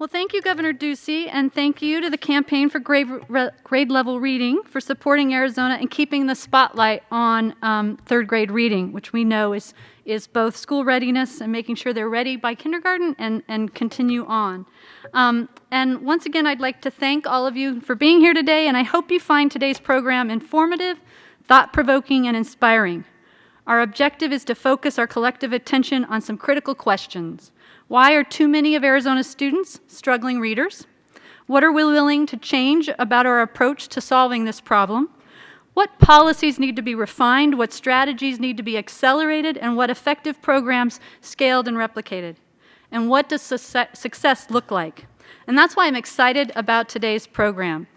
Well, thank you, Governor Ducey, and thank you to the Campaign for Grade Level Reading for supporting Arizona and keeping the spotlight on third grade reading, which we know is both school readiness and making sure they're ready by kindergarten and continue on. And once again, I'd like to thank all of you for being here today, and I hope you find today's program informative, thought-provoking, and inspiring. Our objective is to focus our collective attention on some critical questions. Why are too many of Arizona's students struggling readers? What are we willing to change about our approach to solving this problem? What policies need to be refined? What strategies need to be accelerated? And what effective programs scaled and replicated? And what does success look like? And that's why I'm excited about today's program.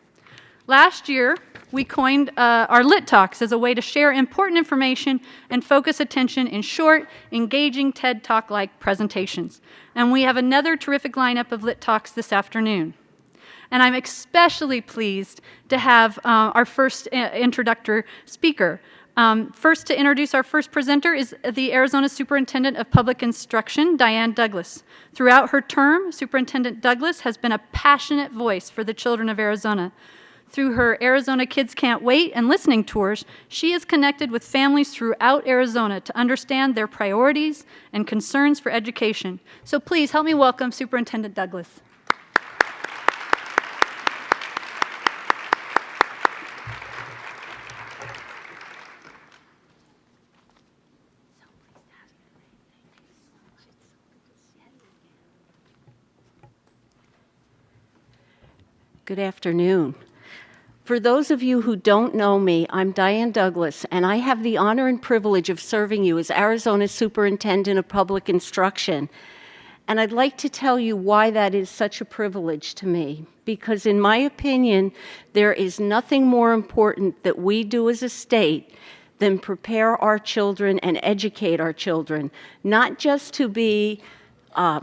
Last year, we coined our Lit Talks as a way to share important information and focus attention in short, engaging TED Talk-like presentations. And we have another terrific lineup of Lit Talks this afternoon. And I'm especially pleased to have our first introductory speaker. First, to introduce our first presenter is the Arizona Superintendent of Public Instruction, Diane Douglas. Throughout her term, Superintendent Douglas has been a passionate voice for the children of Arizona. Through her Arizona Kids Can't Wait and listening tours, she is connected with families throughout Arizona to understand their priorities and concerns for education. So please help me welcome Superintendent Douglas. Good afternoon. For those of you who don't know me, I'm Diane Douglas, and I have the honor and privilege of serving you as Arizona's Superintendent of Public Instruction. And I'd like to tell you why that is such a privilege to me, because in my opinion, there is nothing more important that we do as a state than prepare our children and educate our children, not just to be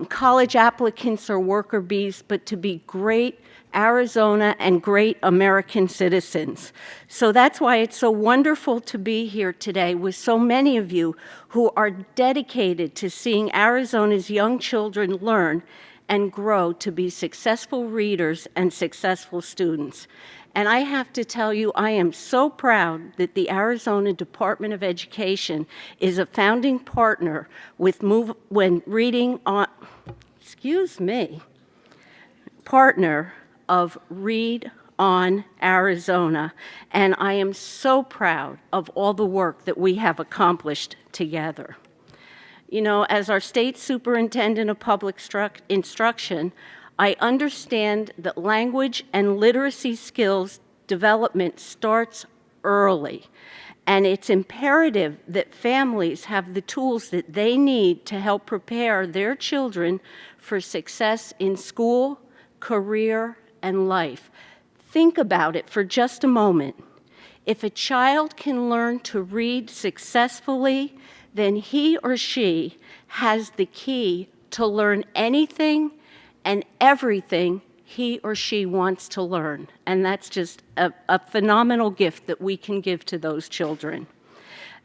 college applicants or worker bees, but to be great Arizona and great American citizens. So that's why it's so wonderful to be here today with so many of you who are dedicated to seeing Arizona's young children learn and grow to be successful readers and successful students. And I have to tell you, I am so proud that the Arizona Department of Education is a founding partner with partner of Read on Arizona, and I am so proud of all the work that we have accomplished together. You know, as our state superintendent of public instruction, I understand that language and literacy skills development starts early, and it's imperative that families have the tools that they need to help prepare their children for success in school, career, and life. Think about it for just a moment. If a child can learn to read successfully, then he or she has the key to learn anything and everything he or she wants to learn. And that's just a phenomenal gift that we can give to those children.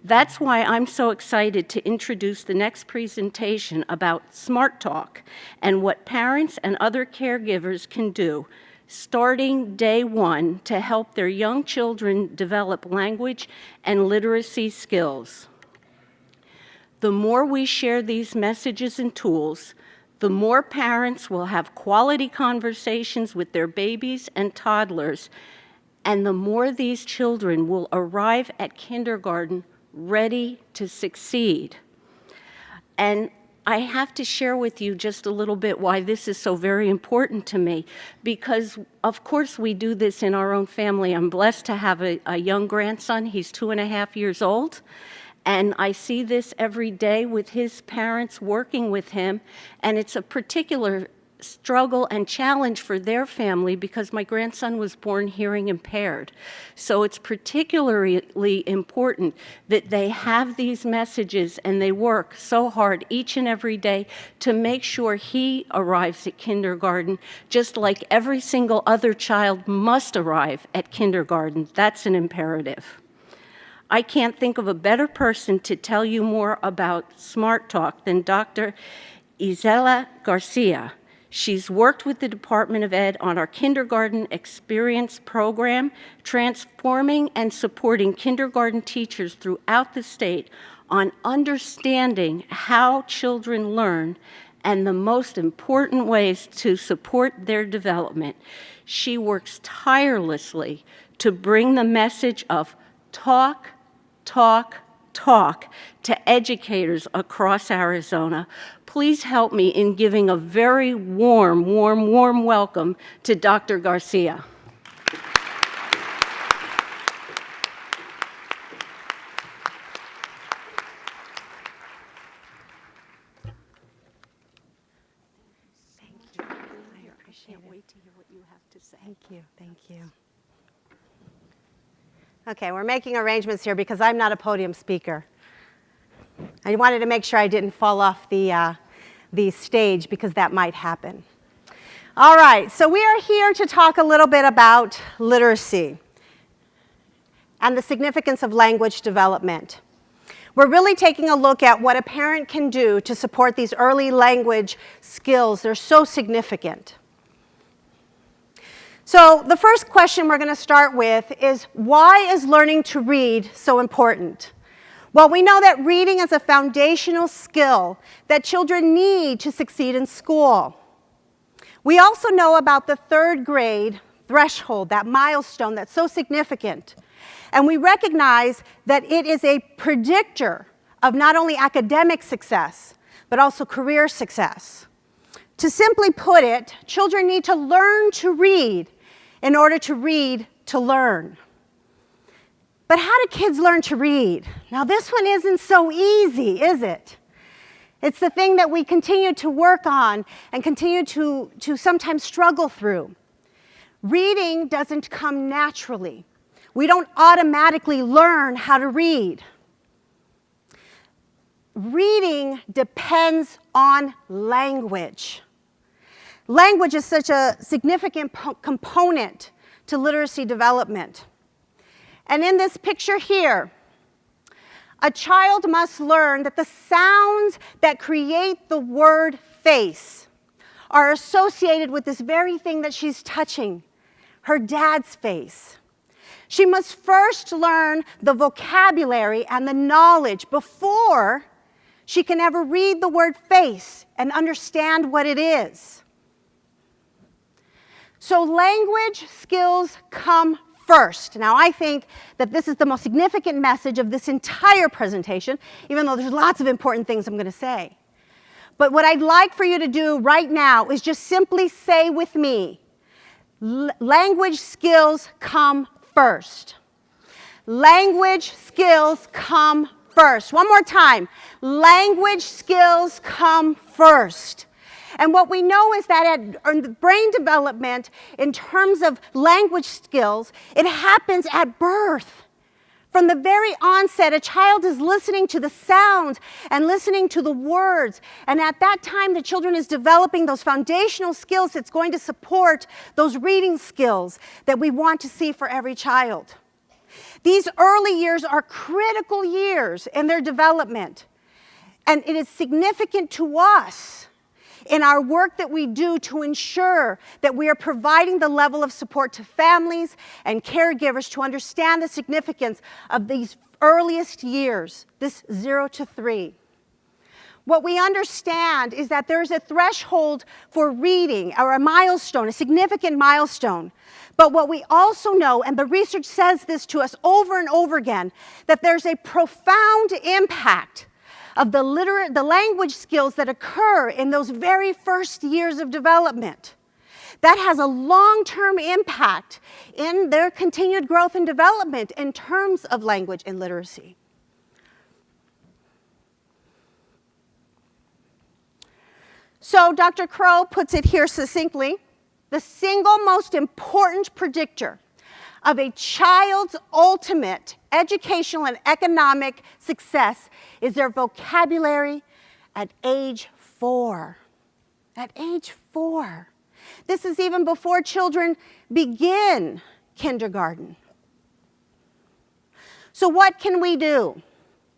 That's why I'm so excited to introduce the next presentation about Smart Talk and what parents and other caregivers can do starting day one to help their young children develop language and literacy skills. The more we share these messages and tools, the more parents will have quality conversations with their babies and toddlers, and the more these children will arrive at kindergarten ready to succeed. And I have to share with you just a little bit why this is so very important to me, because of course we do this in our own family. I'm blessed to have a young grandson. He's 2.5 years old, and I see this every day with his parents working with him, and it's a particular struggle and challenge for their family because my grandson was born hearing impaired. So it's particularly important that they have these messages and they work so hard each and every day to make sure he arrives at kindergarten just like every single other child must arrive at kindergarten. That's an imperative. I can't think of a better person to tell you more about Smart Talk than Dr. Isela Garcia. She's worked with the Department of Ed on our Kindergarten Experience program, transforming and supporting kindergarten teachers throughout the state on understanding how children learn and the most important ways to support their development. She works tirelessly to bring the message of talk, talk, talk to educators across Arizona. Please help me in giving a very warm welcome to Dr. Garcia. Thank you. Okay, we're making arrangements here because I'm not a podium speaker. I wanted to make sure I didn't fall off the stage because that might happen. All right, so we are here to talk a little bit about literacy and the significance of language development. We're really taking a look at what a parent can do to support these early language skills. They're so significant. So the first question we're going to start with is, why is learning to read so important? Well, we know that reading is a foundational skill that children need to succeed in school. We also know about the third grade threshold, that milestone that's so significant. And we recognize that it is a predictor of not only academic success, but also career success. To simply put it, children need to learn to read in order to read to learn. But how do kids learn to read? Now, this one isn't so easy, is it? It's the thing that we continue to work on and continue to sometimes struggle through. Reading doesn't come naturally. We don't automatically learn how to read. Reading depends on language. Language is such a significant component to literacy development. And in this picture here, a child must learn that the sounds that create the word face are associated with this very thing that she's touching, her dad's face. She must first learn the vocabulary and the knowledge before she can ever read the word face and understand what it is. So language skills come first. Now, I think that this is the most significant message of this entire presentation, even though there's lots of important things I'm going to say. But what I'd like for you to do right now is just simply say with me, language skills come first. Language skills come first. One more time. Language skills come first. And what we know is that at brain development, in terms of language skills, it happens at birth. From the very onset, a child is listening to the sounds and listening to the words. And at that time, the children is developing those foundational skills that's going to support those reading skills that we want to see for every child. These early years are critical years in their development. And it is significant to us in our work that we do to ensure that we are providing the level of support to families and caregivers to understand the significance of these earliest years, this 0 to 3. What we understand is that there's a threshold for reading, or a milestone, a significant milestone. But what we also know, and the research says this to us over and over again, that there's a profound impact of the language skills that occur in those very first years of development. That has a long-term impact in their continued growth and development in terms of language and literacy. So Dr. Crow puts it here succinctly: the single most important predictor of a child's ultimate educational and economic success is their vocabulary at age 4. At age 4. This is even before children begin kindergarten. So what can we do?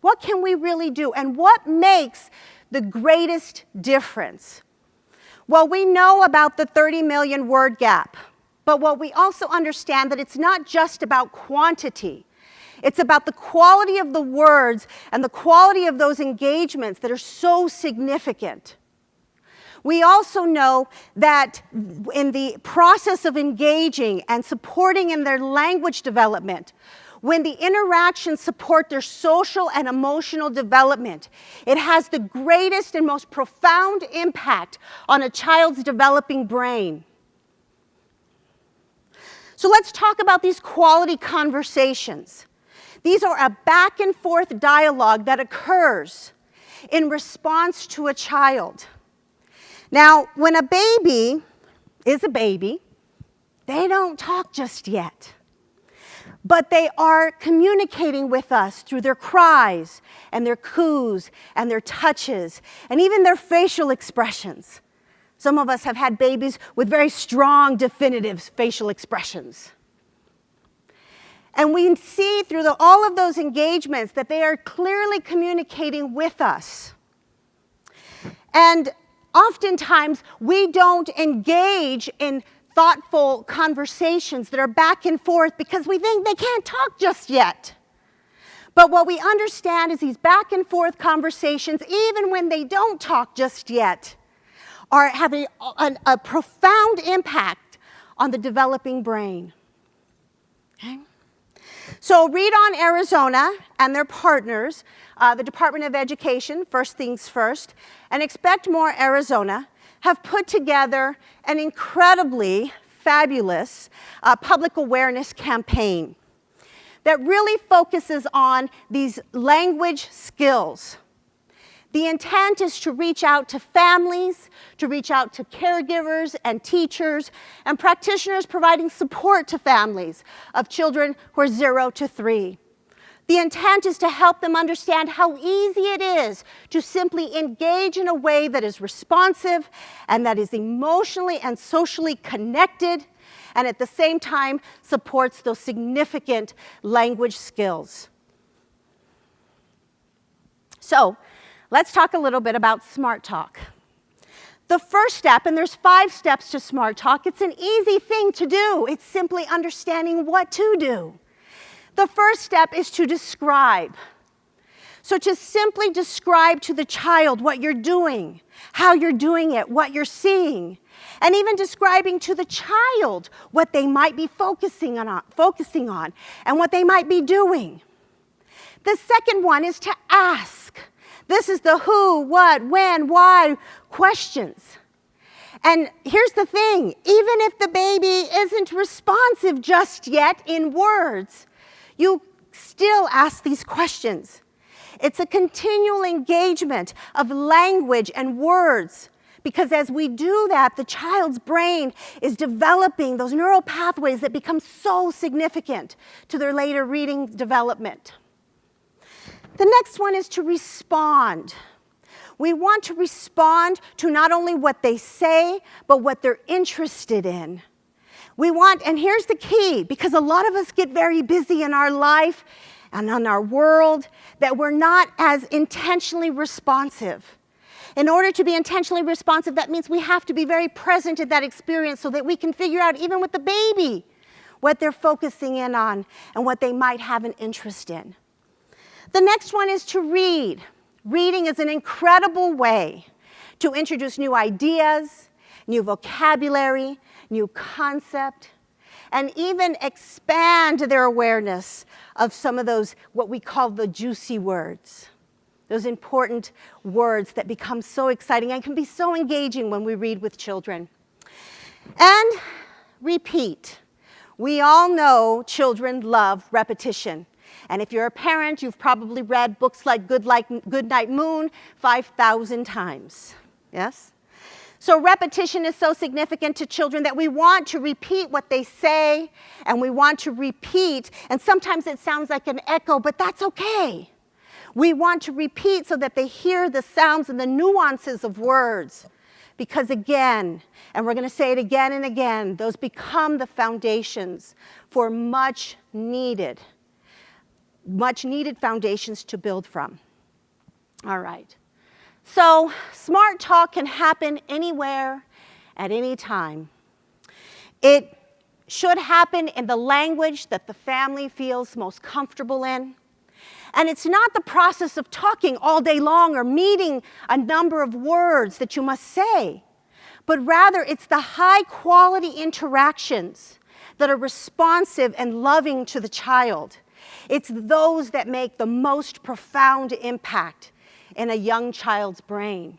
What can we really do? And what makes the greatest difference? Well, we know about the 30 million word gap, but what we also understand that it's not just about quantity. It's about the quality of the words and the quality of those engagements that are so significant. We also know that in the process of engaging and supporting in their language development, when the interactions support their social and emotional development, it has the greatest and most profound impact on a child's developing brain. So let's talk about these quality conversations. These are a back and forth dialogue that occurs in response to a child. Now, when a baby is a baby, they don't talk just yet. But they are communicating with us through their cries and their coos and their touches and even their facial expressions. Some of us have had babies with very strong, definitive facial expressions. And we see through all of those engagements that they are clearly communicating with us. And oftentimes, we don't engage in thoughtful conversations that are back and forth because we think they can't talk just yet. But what we understand is these back and forth conversations, even when they don't talk just yet, are having a profound impact on the developing brain. Okay? So Read On Arizona and their partners, the Department of Education, First Things First, and Expect More Arizona, have put together an incredibly fabulous public awareness campaign that really focuses on these language skills. The intent is to reach out to families, to reach out to caregivers and teachers and practitioners providing support to families of children who are 0 to 3. The intent is to help them understand how easy it is to simply engage in a way that is responsive and that is emotionally and socially connected and at the same time supports those significant language skills. So, let's talk a little bit about Smart Talk. The first step, and there's 5 steps to Smart Talk, it's an easy thing to do. It's simply understanding what to do. The first step is to describe. So to simply describe to the child what you're doing, how you're doing it, what you're seeing, and even describing to the child what they might be focusing on and what they might be doing. The second one is to ask. This is the who, what, when, why questions. And here's the thing, even if the baby isn't responsive just yet in words, you still ask these questions. It's a continual engagement of language and words, because as we do that, the child's brain is developing those neural pathways that become so significant to their later reading development. The next one is to respond. We want to respond to not only what they say, but what they're interested in. We want, and here's the key, because a lot of us get very busy in our life and in our world, that we're not as intentionally responsive. In order to be intentionally responsive, that means we have to be very present at that experience so that we can figure out, even with the baby, what they're focusing in on and what they might have an interest in. The next one is to read. Reading is an incredible way to introduce new ideas, new vocabulary, new concept, and even expand their awareness of some of those, what we call the juicy words. Those important words that become so exciting and can be so engaging when we read with children. And repeat. We all know children love repetition. And if you're a parent, you've probably read books like Goodnight Moon 5,000 times. Yes? So repetition is so significant to children that we want to repeat what they say, and we want to repeat, and sometimes it sounds like an echo, but that's okay. We want to repeat so that they hear the sounds and the nuances of words. Because again, and we're going to say it again and again, those become the foundations for much needed foundations to build from. All right. So Smart Talk can happen anywhere at any time. It should happen in the language that the family feels most comfortable in. And it's not the process of talking all day long or meeting a number of words that you must say, but rather it's the high-quality interactions that are responsive and loving to the child. It's those that make the most profound impact in a young child's brain.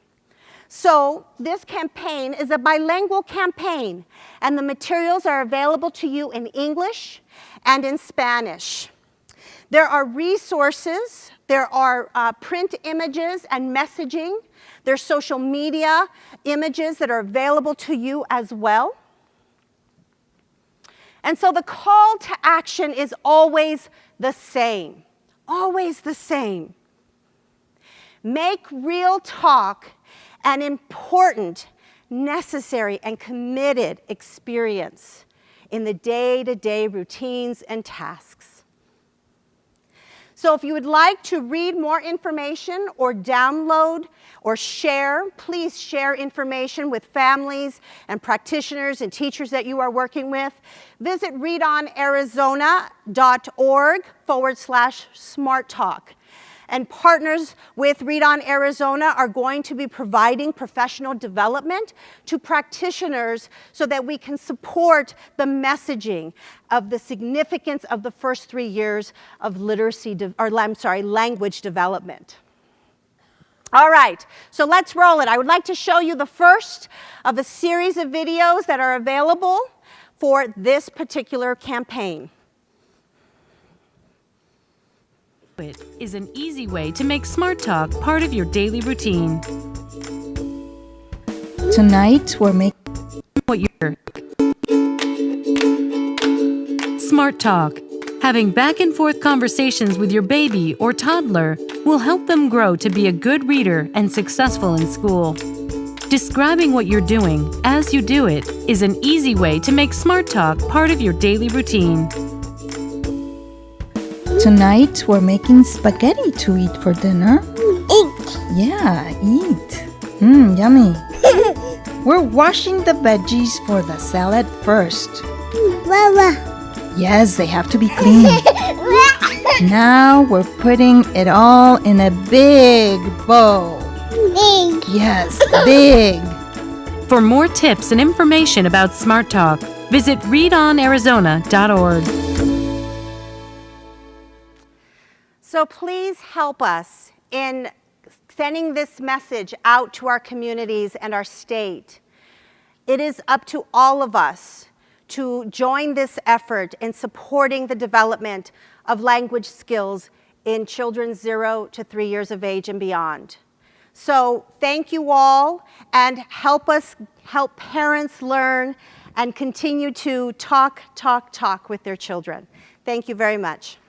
So this campaign is a bilingual campaign, and the materials are available to you in English and in Spanish. There are resources, there are print images and messaging, there's social media images that are available to you as well. And so the call to action is always the same, always the same. Make real talk an important, necessary, and committed experience in the day-to-day routines and tasks. So if you would like to read more information or download or share, please share information with families and practitioners and teachers that you are working with. Visit readonarizona.org/SmartTalk. And partners with Read On Arizona are going to be providing professional development to practitioners so that we can support the messaging of the significance of the first 3 years of language development. All right, so let's roll it. I would like to show you the first of a series of videos that are available for this particular campaign. It is an easy way to make Smart Talk part of your daily routine. Tonight, we're making What you're Smart Talk. Having back and forth conversations with your baby or toddler will help them grow to be a good reader and successful in school. Describing what you're doing as you do it is an easy way to make Smart Talk part of your daily routine. Tonight, we're making spaghetti to eat for dinner. Eat. Yeah, eat. Yummy. We're washing the veggies for the salad first. Mama. Yes, they have to be clean. Now we're putting it all in a big bowl. Big. Yes, big. For more tips and information about Smart Talk, visit readonarizona.org. So please help us in sending this message out to our communities and our state. It is up to all of us to join this effort in supporting the development of language skills in children 0 to 3 years of age and beyond. So thank you all, and help us help parents learn and continue to talk with their children. Thank you very much.